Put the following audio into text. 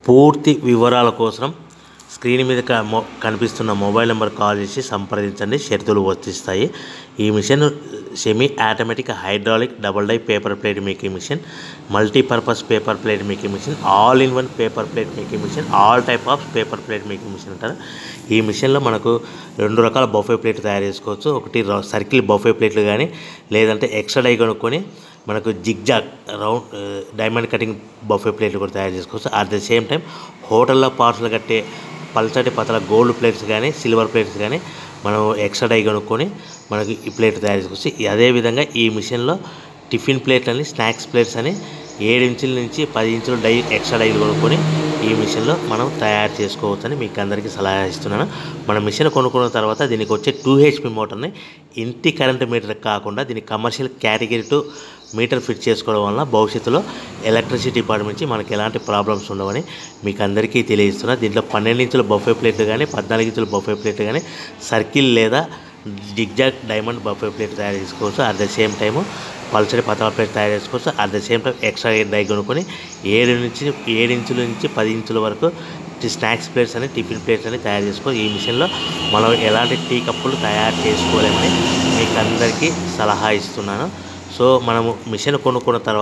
పూర్తి వివరాల కోసం స్క్రీన్ మీద కనిపిస్తున్న మొబైల్ నెంబర్ కాల్ చేసి సంప్రదించండి. షరతులు వర్తిస్తాయి. ఈ machine semi automatic hydraulic double die paper plate making machine, multipurpose paper plate making machine, all in one paper plate making machine, all type of paper plate making machine అంటారు. ఈ మిషన్లో మనకు 2 రకాల బఫే ప్లేట్లు తయారు చేసుకోవచ్చు. ఒకటి సర్కిల్ బఫే ప్లేట్లు కానీ, లేదంటే ఎక్స్ట్రా డై కొనుక్కొని మనకు zigzag round diamond cutting buffet ప్లేట్లు కూడా తయారు చేసుకోవచ్చు. అట్ ద సేమ్ టైం హోటల్లో పార్సల్ కట్టే పల్చటి పతల గోల్డ్ ప్లేట్స్ కానీ, సిల్వర్ ప్లేట్స్ కానీ మనం ఎక్స్ట్రా డై కొనుక్కొని మనకి ఈ ప్లేట్ తయారు చేసుకోవచ్చు. అదేవిధంగా ఈ మిషన్లో టిఫిన్ ప్లేట్లు అని, స్నాక్స్ ప్లేట్స్ అని 7 ఇంచుల నుంచి 10 ఇంచుల డై ఎక్స్ట్రా డైలు కొనుక్కొని ఈ మిషన్లో మనం తయారు చేసుకోవచ్చని మీకు అందరికీ సలహా ఇస్తున్నాను. మన మిషన్ కొనుక్కున్న తర్వాత దీనికి వచ్చే 2 HP మోటార్ని ఇంటి కరెంట్ మీటర్ కాకుండా దీనికి కమర్షియల్ కేటగిరీ 2 మీటర్ ఫిట్ చేసుకోవడం వల్ల భవిష్యత్తులో ఎలక్ట్రిసిటీ డిపార్ట్మెంట్ నుంచి మనకి ఎలాంటి ప్రాబ్లమ్స్ ఉండవని మీకు అందరికీ తెలియజేస్తున్నా. దీంట్లో 12 ఇంచుల బఫే ప్లేట్లు కానీ, 14 ఇంచుల బఫే ప్లేట్లు కానీ, సర్కిల్ లేదా జిగ్జాగ్ డైమండ్ బఫే ప్లేట్ తయారు చేసుకోవచ్చు. అట్ ద సేమ్ టైము పల్చడి పతల ప్లేట్ తయారు చేసుకోవచ్చు. At the same time extra die కొనుక్కొని 7 ఇంచుల నుంచి 10 ఇంచుల వరకు స్నాక్స్ ప్లేట్స్ అని, టిఫిన్ ప్లేట్స్ అని తయారు చేసుకో. ఈ మిషన్లో మనం ఎలాంటి టీ కప్పులు తయారు చేసుకోలేమని మీకు అందరికీ సలహా ఇస్తున్నాను. సో మనము మిషన్ కొనుక్కున్న తర్వాత